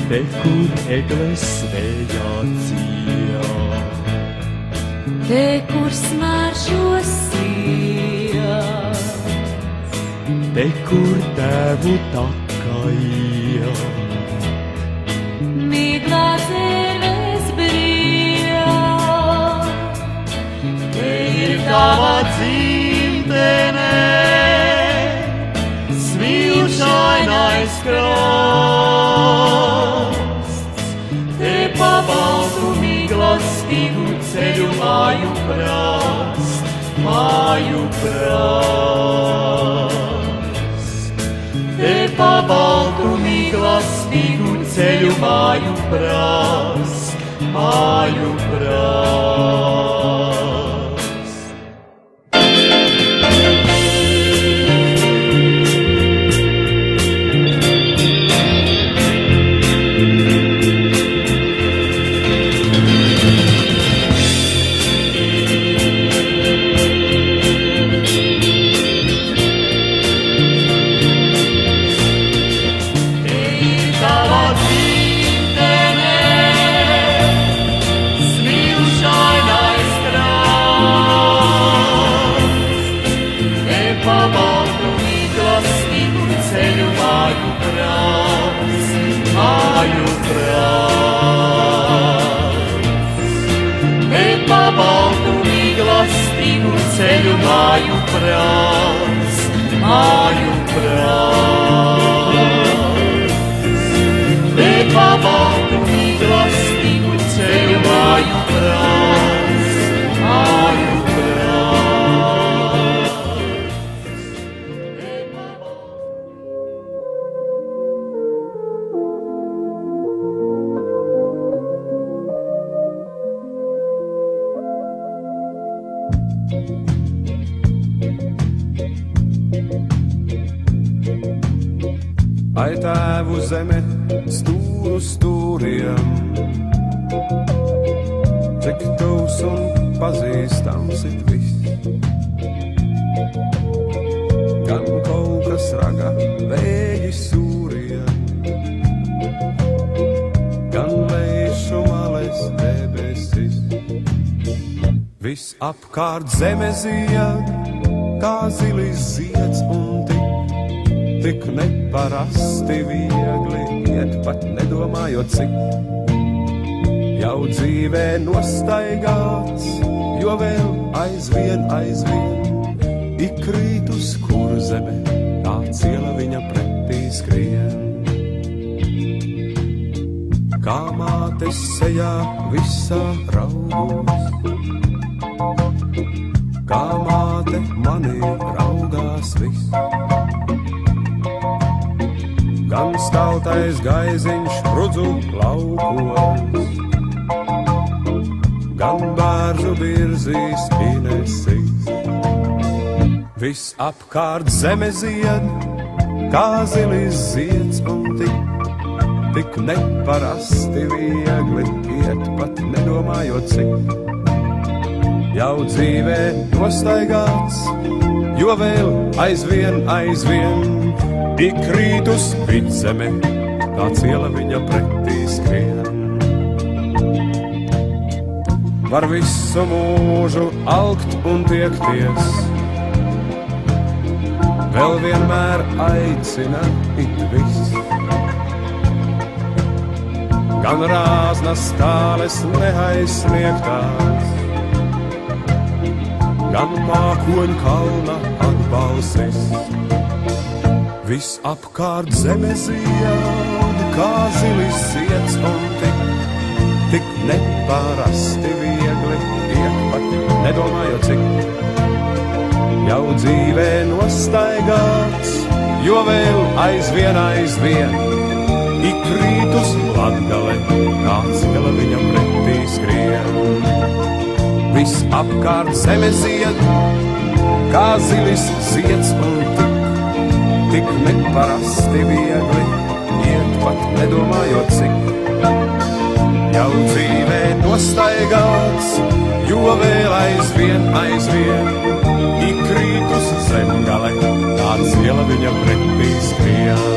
Te, kur egles vējā dzied, te, kur smaržo sirds, te, kur tēvu taka iet, miglā dzīves brīv, te ir tava dzimtene, smilšainais krasts, te pa baltu miglastīgu ceļu māju prast, te pa baltu miglastīgu ceļu māju prast. Ceļu māju prāts, te pa baltu miglastīgu ceļu māju prāts, Ai tēvu zeme stūru stūriem, cik tuvs un pazīstams ir viss. Gan kaut kas raga vēji sūriem, gan lēšu males debesis. Viss apkārt zeme zied, kā zilis zieds un tik neparasti viegli iet, pat nedomājot cik. Jau dzīvē nostaigāts, jo vēl aizvien ik krīt uz kurzeme, kāds iela viņa pretī skrien. Kā mātes sejā visā raugos, kā māte manī raugās viss. Gan staltais gaiziņš rudzu laukos, gan bāržu virzīs inesīs. Viss apkārt zeme zied, kā zilis zieds un tik neparasti viegli iet, pat nedomājot cik. Jau dzīvē nostaigāts, jo vēl aizvien ik krīt uz vidzeme, kāds iela viņa pretī skrien. Var visu mūžu alkt un tiekties, vēl vienmēr aicina it viss. Gan rāznas tāles neaizsniegtās, gan mākoņu kalna atbalsis. Viss apkārt zeme zied, kā zilis zieds, un tik neparasti viegli iet, pat nedomājot cik. Jau dzīvē nostaigāts, jo vēl aizvien, ik rīt uz Latgale, kāds gala viņam pretī skrien. Viss apkārt zeme zied, kā zilis zieds, un tik neparasti viegli iet, pat nedomājot cik. Jau dzīvē nostaigāts, jo vēl aizvien, ik rīt uz zemgale, kāds gala viņam pretī skrien.